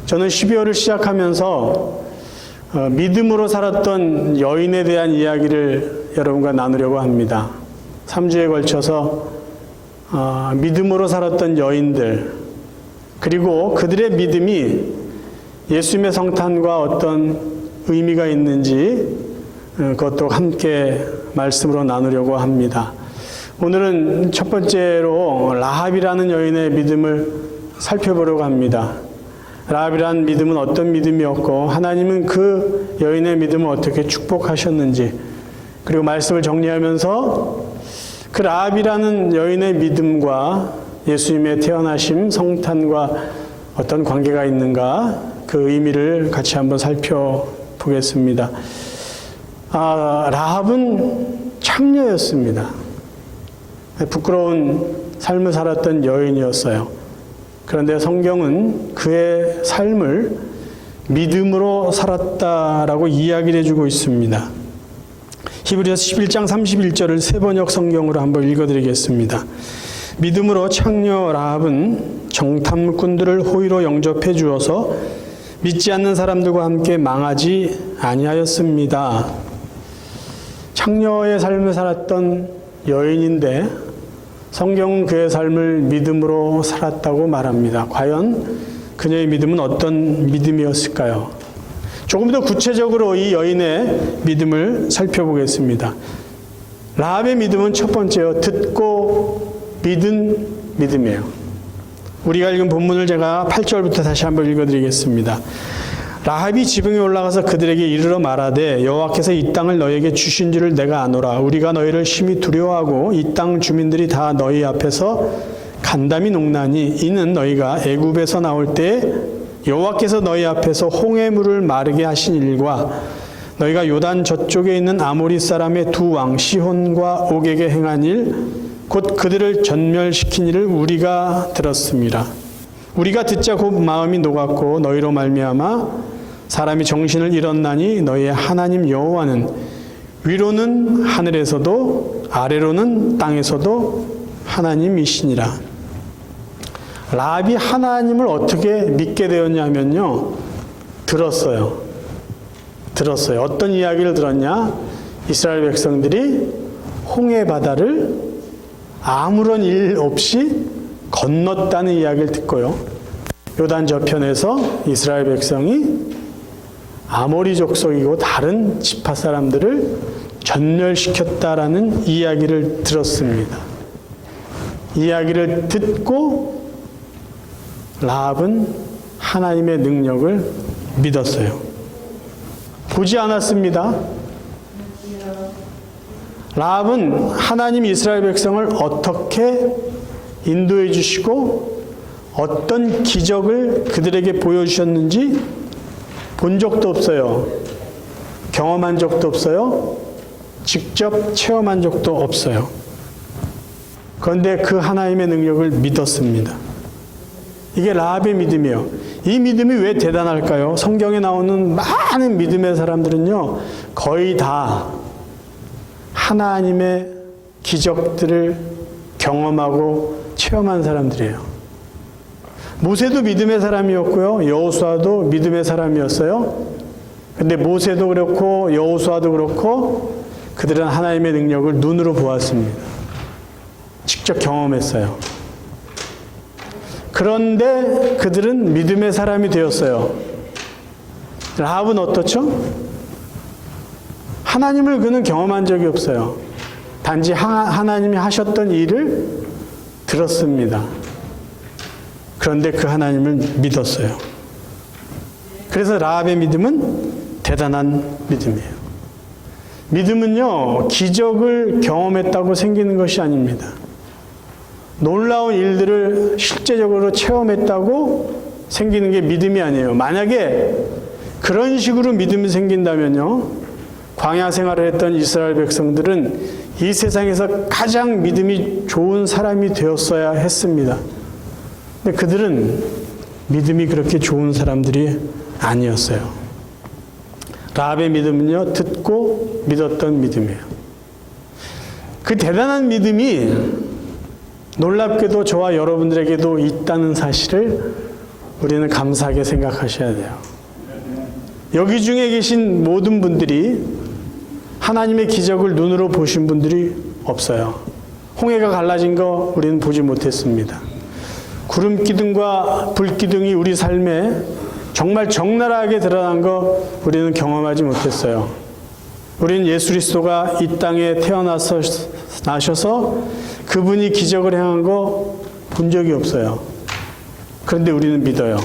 저는 12월을 시작하면서 믿음으로 살았던 여인에 대한 이야기를 여러분과 나누려고 합니다. 3주에 걸쳐서 믿음으로 살았던 여인들, 그리고 그들의 믿음이 예수님의 성탄과 어떤 의미가 있는지 그것도 함께 말씀으로 나누려고 합니다. 오늘은 첫 번째로 라합이라는 여인의 믿음을 살펴보려고 합니다. 라합이라는 믿음은 어떤 믿음이었고 하나님은 그 여인의 믿음을 어떻게 축복하셨는지, 그리고 말씀을 정리하면서 그 라합이라는 여인의 믿음과 예수님의 태어나심, 성탄과 어떤 관계가 있는가, 그 의미를 같이 한번 살펴보겠습니다. 라합은 창녀였습니다. 부끄러운 삶을 살았던 여인이었어요. 그런데 성경은 그의 삶을 믿음으로 살았다라고 이야기를 해주고 있습니다. 히브리서 11장 31절을 세번역 성경으로 한번 읽어드리겠습니다. 믿음으로 창녀 라합은 정탐꾼들을 호의로 영접해 주어서 믿지 않는 사람들과 함께 망하지 아니하였습니다. 창녀의 삶을 살았던 여인인데 성경은 그의 삶을 믿음으로 살았다고 말합니다. 과연 그녀의 믿음은 어떤 믿음이었을까요? 조금 더 구체적으로 이 여인의 믿음을 살펴보겠습니다. 라합의 믿음은 첫 번째요, 듣고 믿은 믿음이에요. 우리가 읽은 본문을 제가 8절부터 다시 한번 읽어드리겠습니다. 라합이 지붕에 올라가서 그들에게 이르러 말하되 여호와께서 이 땅을 너희에게 주신 줄을 내가 아노라. 우리가 너희를 심히 두려워하고 이 땅 주민들이 다 너희 앞에서 간담이 녹나니 이는 너희가 애굽에서 나올 때 여호와께서 너희 앞에서 홍해물을 마르게 하신 일과 너희가 요단 저쪽에 있는 아모리 사람의 두 왕 시혼과 옥에게 행한 일, 곧 그들을 전멸시킨 일을 우리가 들었습니다. 우리가 듣자 곧 마음이 녹았고 너희로 말미암아 사람이 정신을 잃었나니 너희의 하나님 여호와는 위로는 하늘에서도 아래로는 땅에서도 하나님이시니라. 라합이 하나님을 어떻게 믿게 되었냐면요, 들었어요. 어떤 이야기를 들었냐? 이스라엘 백성들이 홍해 바다를 아무런 일 없이 건넜다는 이야기를 듣고요. 요단 저편에서 이스라엘 백성이 아모리 족속이고 다른 지파 사람들을 전멸시켰다라는 이야기를 들었습니다. 이야기를 듣고 라합은 하나님의 능력을 믿었어요. 보지 않았습니다. 라합은 하나님 이스라엘 백성을 어떻게 인도해 주시고 어떤 기적을 그들에게 보여주셨는지 본 적도 없어요. 경험한 적도 없어요. 직접 체험한 적도 없어요. 그런데 그 하나님의 능력을 믿었습니다. 이게 라합의 믿음이에요. 이 믿음이 왜 대단할까요? 성경에 나오는 많은 믿음의 사람들은요, 거의 다 하나님의 기적들을 경험하고 체험한 사람들이에요. 모세도 믿음의 사람이었고요, 여호수아도 믿음의 사람이었어요. 근데 모세도 그렇고 여호수아도 그렇고 그들은 하나님의 능력을 눈으로 보았습니다. 직접 경험했어요. 그런데 그들은 믿음의 사람이 되었어요. 라합은 어떻죠? 하나님을 그는 경험한 적이 없어요. 단지 하나님이 하셨던 일을 들었습니다. 그런데 그 하나님을 믿었어요. 그래서 라합의 믿음은 대단한 믿음이에요. 믿음은요, 기적을 경험했다고 생기는 것이 아닙니다. 놀라운 일들을 실제적으로 체험했다고 생기는 게 믿음이 아니에요. 만약에 그런 식으로 믿음이 생긴다면요, 광야 생활을 했던 이스라엘 백성들은 이 세상에서 가장 믿음이 좋은 사람이 되었어야 했습니다. 근데 그들은 믿음이 그렇게 좋은 사람들이 아니었어요. 라합의 믿음은요, 듣고 믿었던 믿음이에요. 그 대단한 믿음이 놀랍게도 저와 여러분들에게도 있다는 사실을 우리는 감사하게 생각하셔야 돼요. 여기 중에 계신 모든 분들이 하나님의 기적을 눈으로 보신 분들이 없어요. 홍해가 갈라진 거 우리는 보지 못했습니다. 구름 기둥과 불 기둥이 우리 삶에 정말 적나라하게 드러난 거 우리는 경험하지 못했어요. 우리는 예수 그리스도가 이 땅에 나셔서 그분이 기적을 행한 거 본 적이 없어요. 그런데 우리는 믿어요.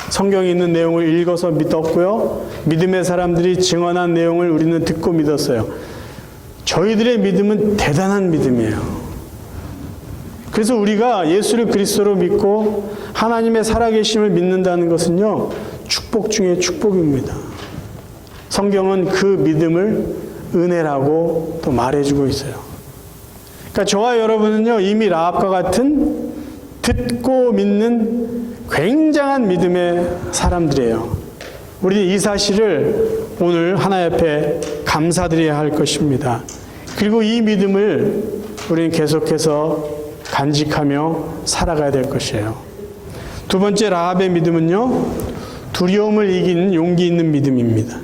성경에 있는 내용을 읽어서 믿었고요. 믿음의 사람들이 증언한 내용을 우리는 듣고 믿었어요. 저희들의 믿음은 대단한 믿음이에요. 그래서 우리가 예수를 그리스도로 믿고 하나님의 살아계심을 믿는다는 것은요, 축복 중에 축복입니다. 성경은 그 믿음을 은혜라고 또 말해주고 있어요. 그러니까 저와 여러분은요, 이미 라합과 같은 듣고 믿는 굉장한 믿음의 사람들이에요. 우리는 이 사실을 오늘 하나님 앞에 감사드려야 할 것입니다. 그리고 이 믿음을 우리는 계속해서 간직하며 살아가야 될 것이에요. 두 번째 라합의 믿음은요, 두려움을 이기는 용기 있는 믿음입니다.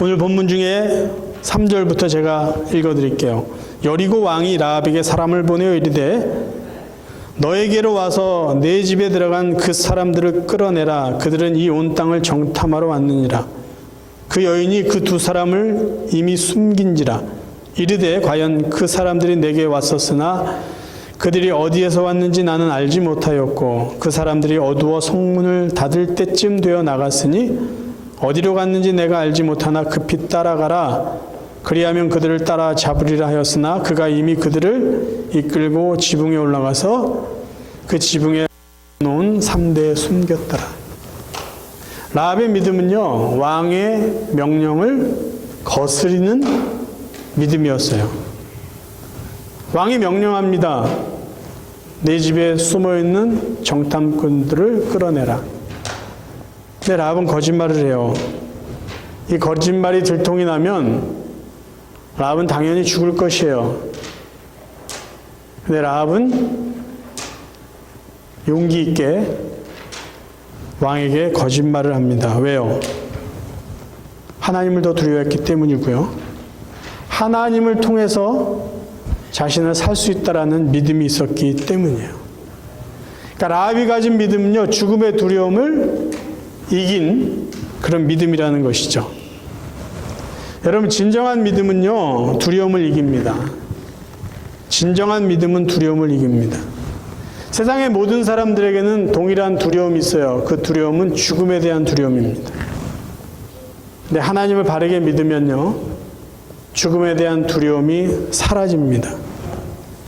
오늘 본문 중에 3절부터 제가 읽어드릴게요. 여리고 왕이 라합에게 사람을 보내어 이르되 너에게로 와서 내 집에 들어간 그 사람들을 끌어내라. 그들은 이 온 땅을 정탐하러 왔느니라. 그 여인이 그 두 사람을 이미 숨긴지라. 이르되 과연 그 사람들이 내게 왔었으나 그들이 어디에서 왔는지 나는 알지 못하였고 그 사람들이 어두워 성문을 닫을 때쯤 되어 나갔으니 어디로 갔는지 내가 알지 못하나 급히 따라가라. 그리하면 그들을 따라 잡으리라 하였으나 그가 이미 그들을 이끌고 지붕에 올라가서 그 지붕에 놓은 삼대에 숨겼더라. 라합의 믿음은요, 왕의 명령을 거스리는 믿음이었어요. 왕이 명령합니다. 내 집에 숨어있는 정탐꾼들을 끌어내라. 근데 라합은 거짓말을 해요. 이 거짓말이 들통이 나면 라합은 당연히 죽을 것이에요. 근데 라합은 용기 있게 왕에게 거짓말을 합니다. 왜요? 하나님을 더 두려워했기 때문이고요. 하나님을 통해서 자신을 살 수 있다라는 믿음이 있었기 때문이에요. 그러니까 라합이 가진 믿음은요, 죽음의 두려움을 이긴 그런 믿음이라는 것이죠. 여러분, 진정한 믿음은요, 두려움을 이깁니다. 진정한 믿음은 두려움을 이깁니다. 세상의 모든 사람들에게는 동일한 두려움이 있어요. 그 두려움은 죽음에 대한 두려움입니다. 근데 하나님을 바르게 믿으면요, 죽음에 대한 두려움이 사라집니다.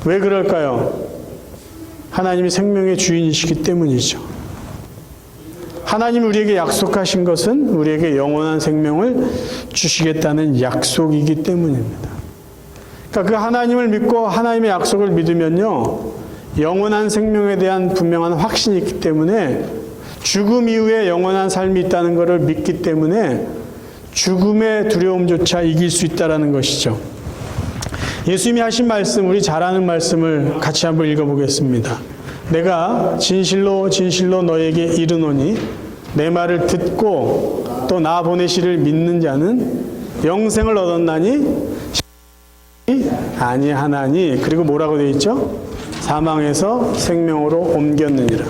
왜 그럴까요? 하나님이 생명의 주인이시기 때문이죠. 하나님이 우리에게 약속하신 것은 우리에게 영원한 생명을 주시겠다는 약속이기 때문입니다. 그러니까 그 하나님을 믿고 하나님의 약속을 믿으면요, 영원한 생명에 대한 분명한 확신이 있기 때문에 죽음 이후에 영원한 삶이 있다는 것을 믿기 때문에 죽음의 두려움조차 이길 수 있다는 것이죠. 예수님이 하신 말씀, 우리 잘 아는 말씀을 같이 한번 읽어보겠습니다. 내가 진실로 진실로 너에게 이르노니 내 말을 듣고 또 나 보내시를 믿는 자는 영생을 얻었나니 아니하나니. 그리고 뭐라고 되어 있죠? 사망에서 생명으로 옮겼느니라.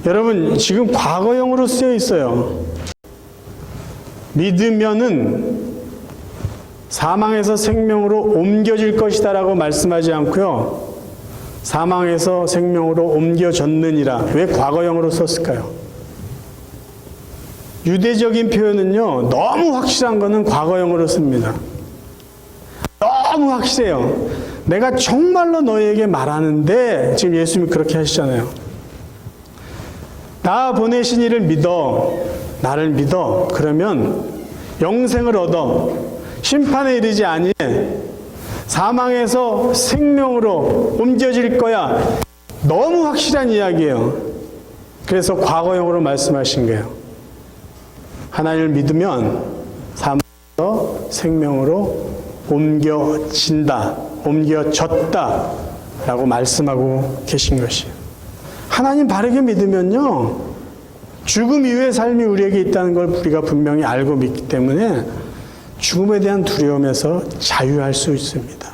여러분, 지금 과거형으로 쓰여 있어요. 믿으면은 사망에서 생명으로 옮겨질 것이다 라고 말씀하지 않고요, 사망에서 생명으로 옮겨졌느니라. 왜 과거형으로 썼을까요? 유대적인 표현은요, 너무 확실한 거는 과거형으로 씁니다. 너무 확실해요. 내가 정말로 너희에게 말하는데, 지금 예수님이 그렇게 하시잖아요. 나 보내신 이를 믿어, 나를 믿어. 그러면 영생을 얻어 심판에 이르지 아니해 사망에서 생명으로 옮겨질 거야. 너무 확실한 이야기예요. 그래서 과거형으로 말씀하신 거예요. 하나님을 믿으면 사망에서 생명으로 옮겨진다, 옮겨졌다 라고 말씀하고 계신 것이에요. 하나님 바르게 믿으면요, 죽음 이후의 삶이 우리에게 있다는 걸 우리가 분명히 알고 믿기 때문에 죽음에 대한 두려움에서 자유할 수 있습니다.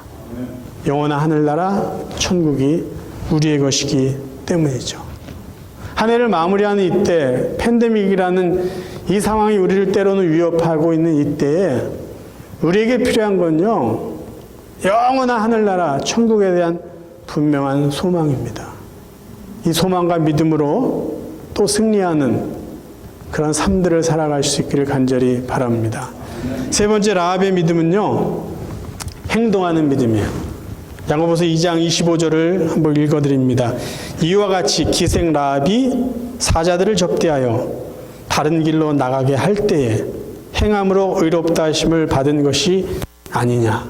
영원한 하늘나라 천국이 우리의 것이기 때문이죠. 한 해를 마무리하는 이때, 팬데믹이라는 이 상황이 우리를 때로는 위협하고 있는 이때에 우리에게 필요한 건요, 영원한 하늘나라 천국에 대한 분명한 소망입니다. 이 소망과 믿음으로 또 승리하는 그런 삶들을 살아갈 수 있기를 간절히 바랍니다. 세 번째 라합의 믿음은요, 행동하는 믿음이에요. 야고보서 2장 25절을 한번 읽어드립니다. 이와 같이 기생 라합이 사자들을 접대하여 다른 길로 나가게 할 때에 행함으로 의롭다 하심을 받은 것이 아니냐.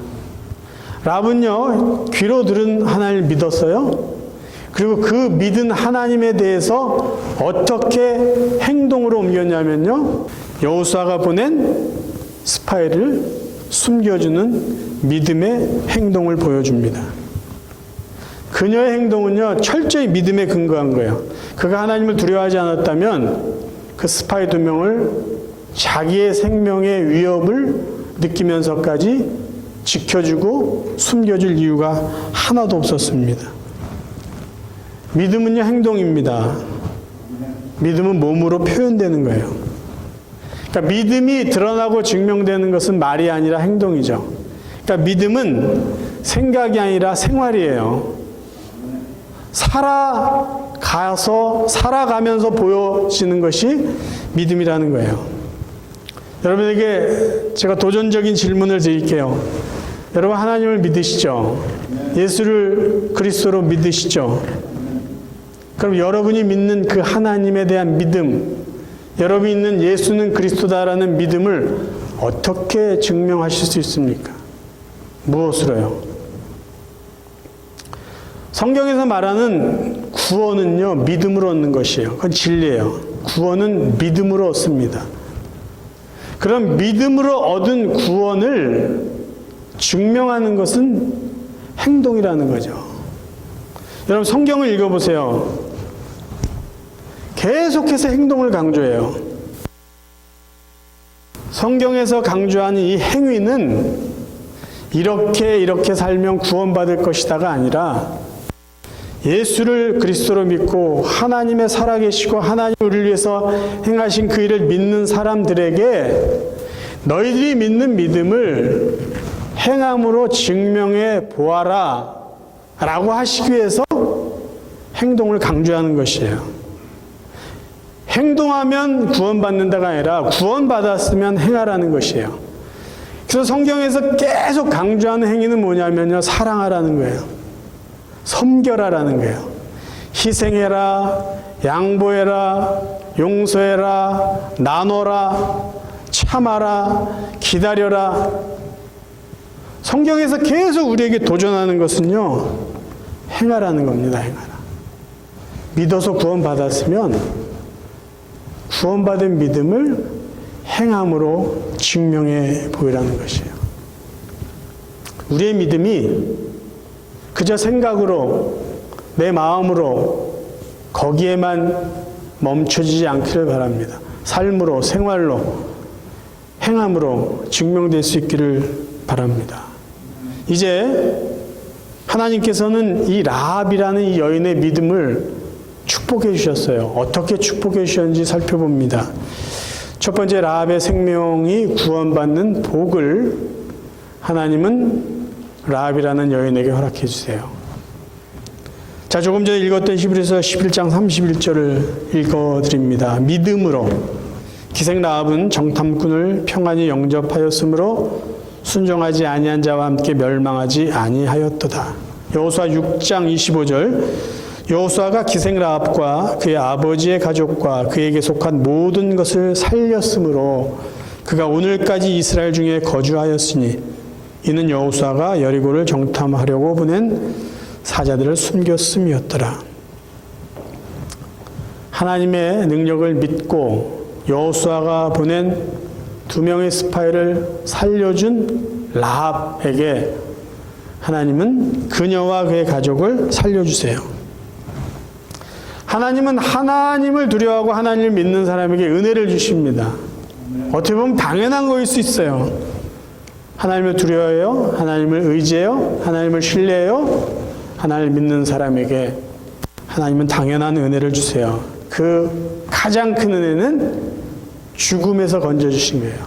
라합은요, 귀로 들은 하나님을 믿었어요. 그리고 그 믿은 하나님에 대해서 어떻게 행동으로 옮겼냐면요, 여호수아가 보낸 스파이를 숨겨주는 믿음의 행동을 보여줍니다. 그녀의 행동은요, 철저히 믿음에 근거한 거예요. 그가 하나님을 두려워하지 않았다면 그 스파이 2명을 자기의 생명의 위협을 느끼면서까지 지켜주고 숨겨줄 이유가 하나도 없었습니다. 믿음은요, 행동입니다. 믿음은 몸으로 표현되는 거예요. 그러니까 믿음이 드러나고 증명되는 것은 말이 아니라 행동이죠. 그러니까 믿음은 생각이 아니라 생활이에요. 살아가면서 보여지는 것이 믿음이라는 거예요. 여러분에게 제가 도전적인 질문을 드릴게요. 여러분 하나님을 믿으시죠? 예수를 그리스도로 믿으시죠? 그럼 여러분이 믿는 그 하나님에 대한 믿음, 여러분이 있는 예수는 그리스도다라는 믿음을 어떻게 증명하실 수 있습니까? 무엇으로요? 성경에서 말하는 구원은요, 믿음으로 얻는 것이에요. 그건 진리예요. 구원은 믿음으로 얻습니다. 그럼 믿음으로 얻은 구원을 증명하는 것은 행동이라는 거죠. 여러분 성경을 읽어보세요. 계속해서 행동을 강조해요. 성경에서 강조하는 이 행위는 이렇게 살면 구원받을 것이다가 아니라 예수를 그리스도로 믿고 하나님의 살아계시고 하나님 우리를 위해서 행하신 그 일을 믿는 사람들에게 너희들이 믿는 믿음을 행함으로 증명해 보아라 라고 하시기 위해서 행동을 강조하는 것이에요. 행동하면 구원받는다가 아니라 구원받았으면 행하라는 것이에요. 그래서 성경에서 계속 강조하는 행위는 뭐냐면요, 사랑하라는 거예요. 섬겨라라는 거예요. 희생해라, 양보해라, 용서해라, 나눠라, 참아라, 기다려라. 성경에서 계속 우리에게 도전하는 것은요, 행하라는 겁니다. 행하라. 믿어서 구원받았으면 구원받은 믿음을 행함으로 증명해 보이라는 것이에요. 우리의 믿음이 그저 생각으로, 내 마음으로 거기에만 멈춰지지 않기를 바랍니다. 삶으로, 생활로, 행함으로 증명될 수 있기를 바랍니다. 이제 하나님께서는 이 라합이라는 이 여인의 믿음을 축복해 주셨어요. 어떻게 축복해 주셨는지 살펴봅니다. 첫 번째, 라합의 생명이 구원받는 복을 하나님은 라합이라는 여인에게 허락해 주세요. 자, 조금 전에 읽었던 히브리서 11장 31절을 읽어드립니다. 믿음으로 기생 라합은 정탐꾼을 평안히 영접하였으므로 순종하지 아니한 자와 함께 멸망하지 아니하였도다. 여호수아 6장 25절, 여호수아가 기생 라합과 그의 아버지의 가족과 그에게 속한 모든 것을 살렸으므로 그가 오늘까지 이스라엘 중에 거주하였으니 이는 여호수아가 여리고를 정탐하려고 보낸 사자들을 숨겼음이었더라. 하나님의 능력을 믿고 여호수아가 보낸 2명의 스파이를 살려준 라합에게 하나님은 그녀와 그의 가족을 살려주세요. 하나님은 하나님을 두려워하고 하나님을 믿는 사람에게 은혜를 주십니다. 어떻게 보면 당연한 거일 수 있어요. 하나님을 두려워해요? 하나님을 의지해요? 하나님을 신뢰해요? 하나님을 믿는 사람에게 하나님은 당연한 은혜를 주세요. 그 가장 큰 은혜는 죽음에서 건져주신 거예요.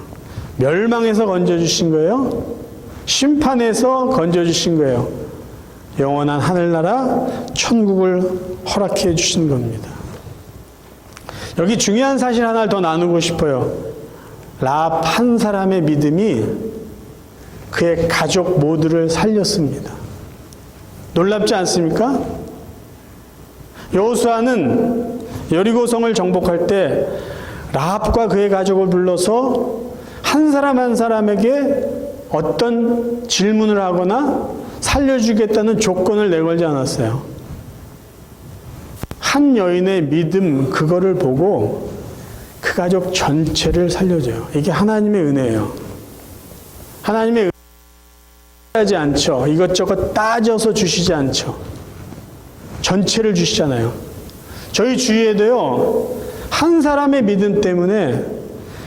멸망에서 건져주신 거예요. 심판에서 건져주신 거예요. 영원한 하늘나라 천국을 허락해 주신 겁니다. 여기 중요한 사실 하나를 더 나누고 싶어요. 라합 한 사람의 믿음이 그의 가족 모두를 살렸습니다. 놀랍지 않습니까? 여호수아는 여리고성을 정복할 때 라합과 그의 가족을 불러서 한 사람 한 사람에게 어떤 질문을 하거나 살려주겠다는 조건을 내걸지 않았어요. 한 여인의 믿음, 그거를 보고 그 가족 전체를 살려줘요. 이게 하나님의 은혜예요. 하나님의 은혜 하지 않죠. 이것저것 따져서 주시지 않죠. 전체를 주시잖아요. 저희 주위에도요, 한 사람의 믿음 때문에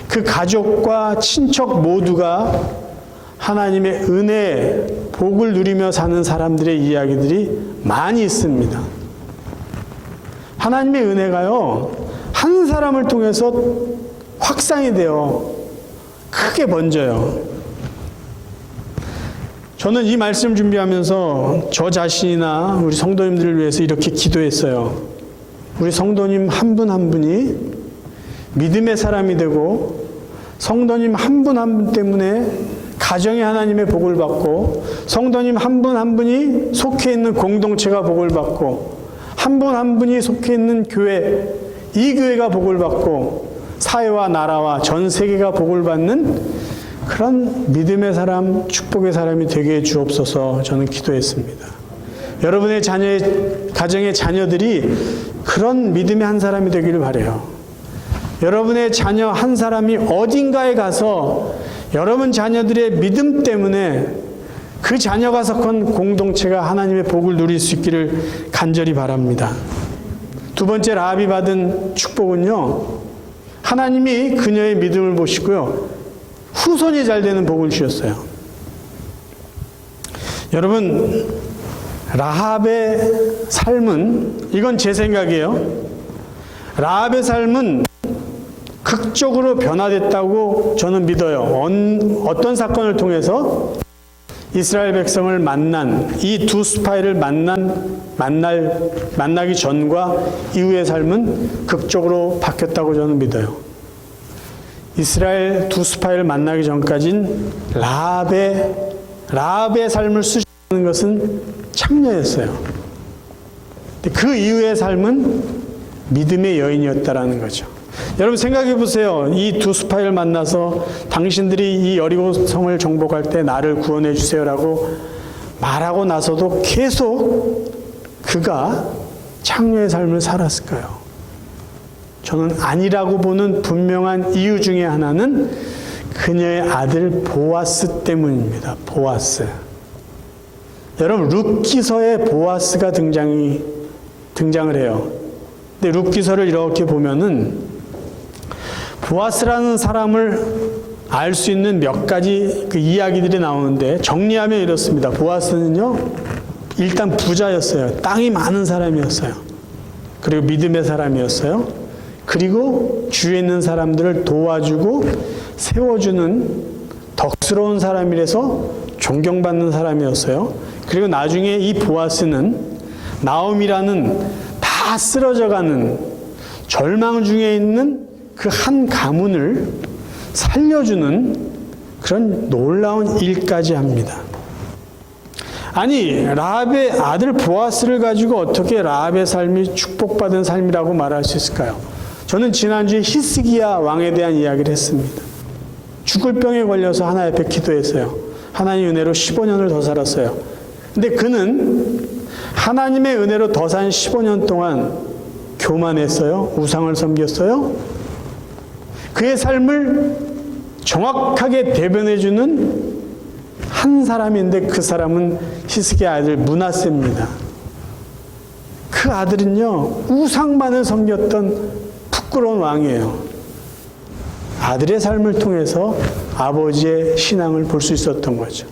그 가족과 친척 모두가 하나님의 은혜, 복을 누리며 사는 사람들의 이야기들이 많이 있습니다. 하나님의 은혜가요, 한 사람을 통해서 확산이 돼요. 크게 번져요. 저는 이 말씀 준비하면서 저 자신이나 우리 성도님들을 위해서 이렇게 기도했어요. 우리 성도님 한 분 한 분이 믿음의 사람이 되고 성도님 한 분 한 분 때문에 가정이 하나님의 복을 받고 성도님 한 분 한 분이 속해 있는 공동체가 복을 받고 한 분 한 분이 속해 있는 교회, 이 교회가 복을 받고 사회와 나라와 전 세계가 복을 받는 그런 믿음의 사람, 축복의 사람이 되게 해 주옵소서. 저는 기도했습니다. 여러분의 가정의 자녀들이 그런 믿음의 한 사람이 되기를 바라요. 여러분의 자녀 한 사람이 어딘가에 가서 여러분 자녀들의 믿음 때문에 그 자녀가 속한 공동체가 하나님의 복을 누릴 수 있기를 간절히 바랍니다. 두 번째 라합이 받은 축복은요, 하나님이 그녀의 믿음을 보시고요, 후손이 잘 되는 복을 주셨어요. 여러분, 라합의 삶은, 이건 제 생각이에요. 라합의 삶은 극적으로 변화됐다고 저는 믿어요. 어떤 사건을 통해서 이스라엘 백성을 만난 이 두 스파이를 만나기 전과 이후의 삶은 극적으로 바뀌었다고 저는 믿어요. 이스라엘 두 스파이를 만나기 전까진 라합의 삶을 수식하는 것은 창녀였어요. 그 이후의 삶은 믿음의 여인이었다라는 거죠. 여러분 생각해 보세요. 이 두 스파이를 만나서 당신들이 이 여리고성을 정복할 때 나를 구원해 주세요라고 말하고 나서도 계속 그가 창녀의 삶을 살았을까요? 저는 아니라고 보는 분명한 이유 중에 하나는 그녀의 아들 보아스 때문입니다. 보아스. 여러분 룻기서에 보아스가 등장을 해요. 근데 룻기서를 이렇게 보면은 보아스라는 사람을 알 수 있는 몇 가지 그 이야기들이 나오는데 정리하면 이렇습니다. 보아스는요, 일단 부자였어요. 땅이 많은 사람이었어요. 그리고 믿음의 사람이었어요. 그리고 주위에 있는 사람들을 도와주고 세워주는 덕스러운 사람이라서 존경받는 사람이었어요. 그리고 나중에 이 보아스는 나옴이라는 다 쓰러져가는 절망 중에 있는 그 한 가문을 살려주는 그런 놀라운 일까지 합니다. 아니, 라합의 아들 보아스를 가지고 어떻게 라합의 삶이 축복받은 삶이라고 말할 수 있을까요? 저는 지난주에 히스기야 왕에 대한 이야기를 했습니다. 죽을 병에 걸려서 하나님 앞에 기도했어요. 하나님 은혜로 15년을 더 살았어요. 근데 그는 하나님의 은혜로 더 산 15년 동안 교만했어요? 우상을 섬겼어요? 그의 삶을 정확하게 대변해주는 한 사람인데 그 사람은 히스기야 아들 므낫세입니다. 그 아들은요, 우상만을 섬겼던 부끄러운 왕이에요. 아들의 삶을 통해서 아버지의 신앙을 볼 수 있었던 거죠.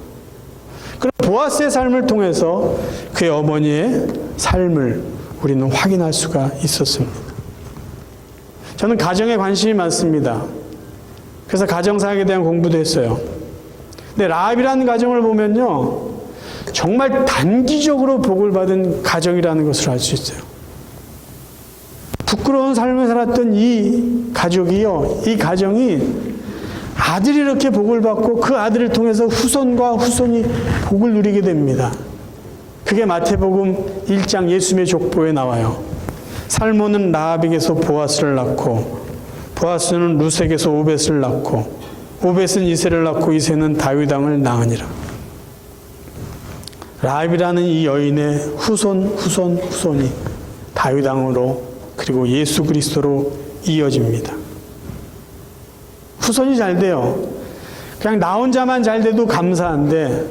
그럼 보아스의 삶을 통해서 그의 어머니의 삶을 우리는 확인할 수가 있었습니다. 저는 가정에 관심이 많습니다. 그래서 가정사역에 대한 공부도 했어요. 근데 라합이라는 가정을 보면요, 정말 단기적으로 복을 받은 가정이라는 것을 알 수 있어요. 부끄러운 삶을 살았던 이 가족이요, 이 가정이 아들이 이렇게 복을 받고 그 아들을 통해서 후손과 후손이 복을 누리게 됩니다. 그게 마태복음 1장 예수님의 족보에 나와요. 살몬은 라합에게서 보아스를 낳고, 보아스는 루sek에서 오벳을 낳고, 오벳은 이새를 낳고, 이새는 다윗 왕을 낳으니라. 라합이라는 이 여인의 후손이 다윗 왕으로 그리고 예수 그리스도로 이어집니다. 후손이 잘 돼요. 그냥 나 혼자만 잘 돼도 감사한데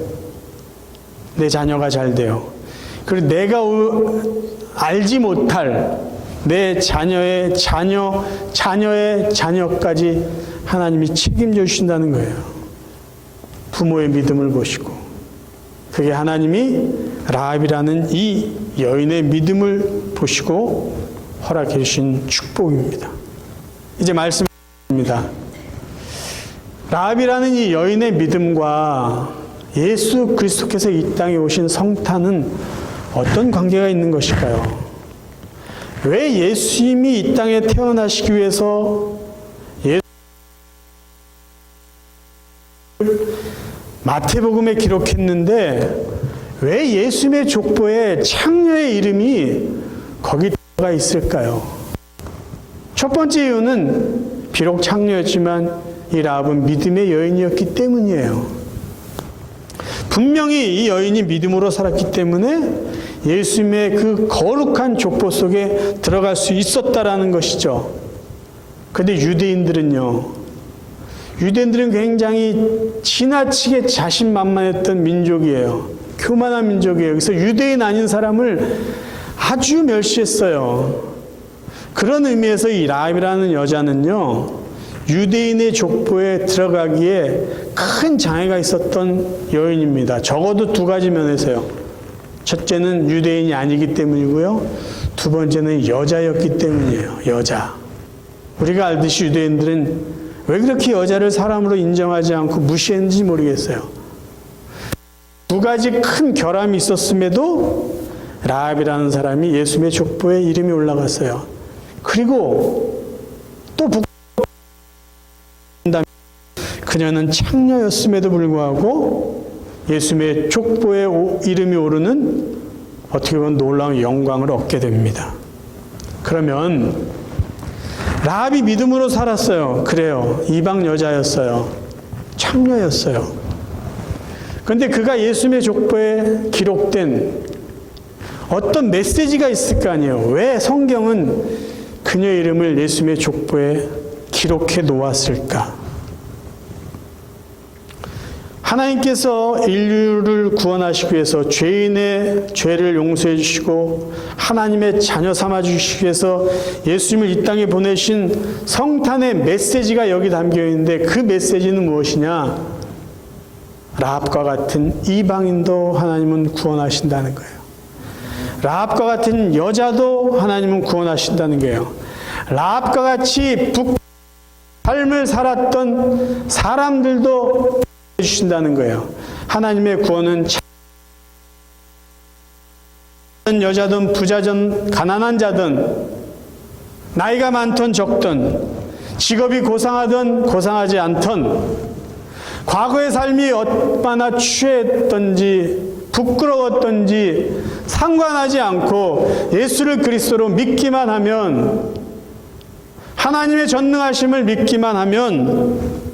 내 자녀가 잘 돼요. 그리고 내가 알지 못할 내 자녀의 자녀의 자녀까지 하나님이 책임져 주신다는 거예요. 부모의 믿음을 보시고, 그게 하나님이 라합이라는 이 여인의 믿음을 보시고 허락해 주신 축복입니다. 이제 말씀입니다. 라합이라는 이 여인의 믿음과 예수 그리스도께서 이 땅에 오신 성탄은 어떤 관계가 있는 것일까요? 왜 예수님이 이 땅에 태어나시기 위해서 마태복음에 기록했는데 왜 예수님의 족보에 창녀의 이름이 거기 들어가 있을까요? 첫 번째 이유는 비록 창녀였지만 이 라합은 믿음의 여인이었기 때문이에요. 분명히 이 여인이 믿음으로 살았기 때문에 예수님의 그 거룩한 족보 속에 들어갈 수 있었다라는 것이죠. 그런데 유대인들은 굉장히 지나치게 자신만만했던 민족이에요. 교만한 민족이에요. 그래서 유대인 아닌 사람을 아주 멸시했어요. 그런 의미에서 이 라합이라는 여자는요, 유대인의 족보에 들어가기에 큰 장애가 있었던 여인입니다. 적어도 두 가지 면에서요. 첫째는 유대인이 아니기 때문이고요. 두 번째는 여자였기 때문이에요. 여자. 우리가 알듯이 유대인들은 왜 그렇게 여자를 사람으로 인정하지 않고 무시했는지 모르겠어요. 두 가지 큰 결함이 있었음에도 라합이라는 사람이 예수님의 족보에 이름이 올라갔어요. 그리고 또 그녀는 창녀였음에도 불구하고 예수님의 족보에 이름이 오르는 어떻게 보면 놀라운 영광을 얻게 됩니다. 그러면 라합이 믿음으로 살았어요. 그래요. 이방 여자였어요. 창녀였어요. 그런데 그가 예수님의 족보에 기록된 어떤 메시지가 있을 거 아니에요. 왜 성경은 그녀 이름을 예수님의 족보에 기록해 놓았을까? 하나님께서 인류를 구원하시기 위해서 죄인의 죄를 용서해 주시고 하나님의 자녀 삼아 주시기 위해서 예수님을 이 땅에 보내신 성탄의 메시지가 여기 담겨 있는데, 그 메시지는 무엇이냐? 라합과 같은 이방인도 하나님은 구원하신다는 거예요. 라합과 같은 여자도 하나님은 구원하신다는 거예요. 라합과 같이 삶을 살았던 사람들도 주신다는 거예요. 하나님의 구원은 여자든 부자든 가난한 자든 나이가 많든 적든 직업이 고상하든 고상하지 않든 과거의 삶이 얼마나 취했던지 부끄러웠던지 상관하지 않고 예수를 그리스도로 믿기만 하면, 하나님의 전능하심을 믿기만 하면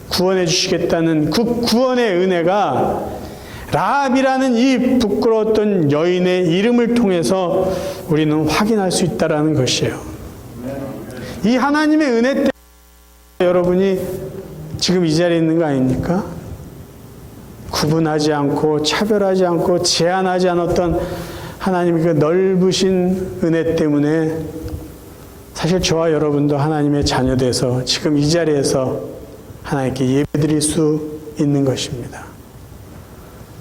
구원해 주시겠다는 그 구원의 은혜가 라합이라는 이 부끄러웠던 여인의 이름을 통해서 우리는 확인할 수 있다는 것이에요. 이 하나님의 은혜 때문에 여러분이 지금 이 자리에 있는 거 아닙니까? 구분하지 않고 차별하지 않고 제한하지 않았던 하나님의 그 넓으신 은혜 때문에 사실 저와 여러분도 하나님의 자녀돼서 지금 이 자리에서 하나님께 예배드릴 수 있는 것입니다.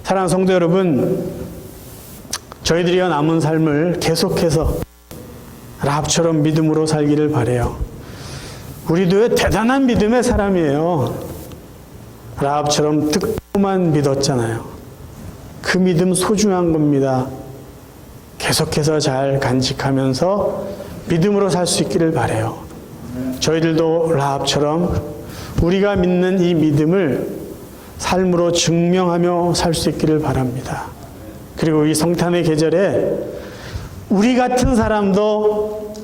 사랑하는 성도 여러분, 저희들이여 남은 삶을 계속해서 라합처럼 믿음으로 살기를 바라요. 우리도 대단한 믿음의 사람이에요. 라합처럼 듣고만 믿었잖아요. 그 믿음 소중한 겁니다. 계속해서 잘 간직하면서 믿음으로 살 수 있기를 바라요. 저희들도 라합처럼 우리가 믿는 이 믿음을 삶으로 증명하며 살 수 있기를 바랍니다. 그리고 이 성탄의 계절에 우리 같은 사람도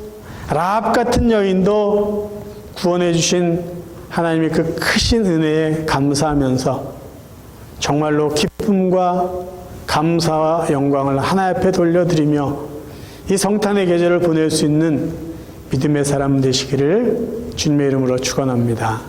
라합 같은 여인도 구원해 주신 하나님의 그 크신 은혜에 감사하면서 정말로 기쁨과 감사와 영광을 하나님 앞에 돌려드리며 이 성탄의 계절을 보낼 수 있는 믿음의 사람 되시기를 주님의 이름으로 축원합니다.